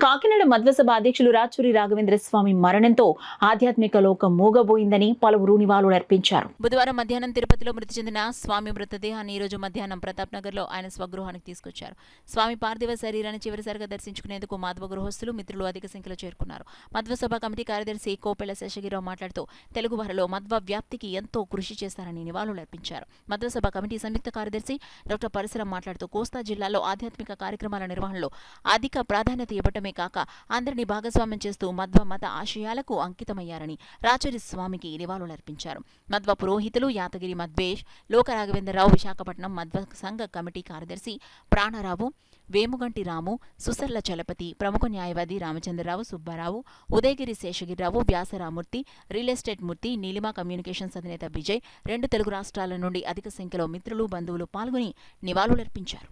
కాకినాడ మధ్వసభ అధ్యక్షులు రాచూరి రాఘవేంద్ర స్వామి మరణంతో ఆధ్యాత్మిక లోకం మూగబోయిందని పలువురు నివాళులర్పించారు. బుధవారం మధ్యాహ్నం తిరుపతిలో మృతి చెందిన స్వామి మృతదేహాన్ని ఈ రోజు మధ్యాహ్నం ప్రతాప్ నగర్ లో ఆయన స్వగృహానికి తీసుకొచ్చారు. స్వామి పార్థివ శరీరాన్ని చివరిసారిగా దర్శించుకునేందుకు మాధవ గృహస్థులు మిత్రులు అధిక సంఖ్యలో చేరుకున్నారు. మధ్వసభ కమిటీ కార్యదర్శి కోపెళ్ల శేషగిరిరావు మాట్లాడుతూ తెలుగు భాషలో మధ్వ వ్యాప్తికి ఎంతో కృషి చేశారని నివాళులర్పించారు. మధ్వసభ కమిటీ సంయుక్త కార్యదర్శి డాక్టర్ పరశురాం మాట్లాడుతూ కోస్తా జిల్లాలో ఆధ్యాత్మిక కార్యక్రమాల నిర్వహణలో అధిక ప్రాధాన్యత ఇవ్వటమే కాక అందరినీ భాగస్వామ్యం చేస్తూ మధ్వ మత ఆశయాలకు అంకితమయ్యారని రాచూరి స్వామికి నివాళులర్పించారు. మధ్వ పురోహితులు యాతగిరి మద్వేష్, లోక రాఘవేంద్రరావు, విశాఖపట్నం మధ్వ సంఘ కమిటీ కార్యదర్శి ప్రాణరావు, వేముగంటి రాము, సుసర్ల చలపతి, ప్రముఖ న్యాయవాది రామచంద్రరావు, సుబ్బారావు, ఉదయగిరి శేషగిరిరావు, వ్యాసరామూర్తి, రియల్ ఎస్టేట్ మూర్తి, నీలిమా కమ్యూనికేషన్స్ అధినేత విజయ్, 2 తెలుగు రాష్ట్రాల నుండి అధిక సంఖ్యలో మిత్రులు, బంధువులు పాల్గొని నివాళులర్పించారు.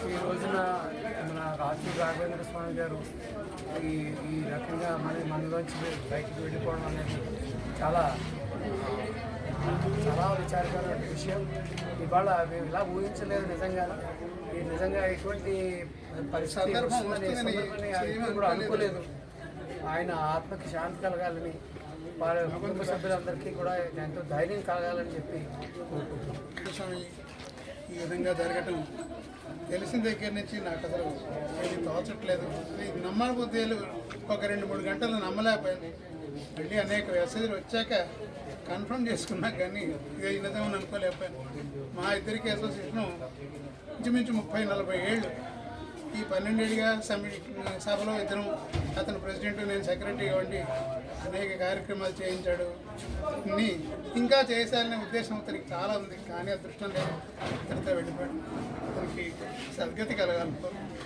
ఈ రోజున మన రాచూరి రాఘవేంద్ర స్వామి గారు ఈ రకంగా మనలోంచి బయటికి వెళ్ళిపోవడం అనేది చాలా చాలా విచారకరమైన విషయం. ఇవాళ మేము ఇలా ఊహించలేదు. నిజంగా ఇటువంటి పరిస్థితి కూడా అనుకోలేదు. ఆయన ఆత్మకి శాంతి కలగాలని, వారి కుటుంబ సభ్యులందరికీ కూడా ఎంతో ధైర్యం కలగాలని చెప్పి కోరుకుంటున్నాం. ఈ విధంగా జరగటం తెలిసిన దగ్గర నుంచి నాకు అసలు ఏది తోచట్లేదు. నమ్మకపోతే ఒక 2-3 గంటలు నమ్మలేకపోయాను. మళ్ళీ అనేక మెసేజ్లు వచ్చాక కన్ఫర్మ్ చేసుకున్నా కానీ ఇది నిజమని అనుకోలేకపోయాను. మా ఇద్దరికి అసోసియేషను ఇంచుమించు 30-40 ఏళ్ళు. ఈ 12 ఏళ్ళుగా సభలో ఇద్దరం, అతను ప్రెసిడెంట్, నేను సెక్రటరీ వంటి అనేక కార్యక్రమాలు చేయించాడు. ఇంకా చేయాలనే ఉద్దేశం అతనికి చాలా ఉంది, కానీ అదృష్టం లేదు. ఇతనితో వెళ్ళిపోయాడు. అతనికి సద్గతి కలగాలి.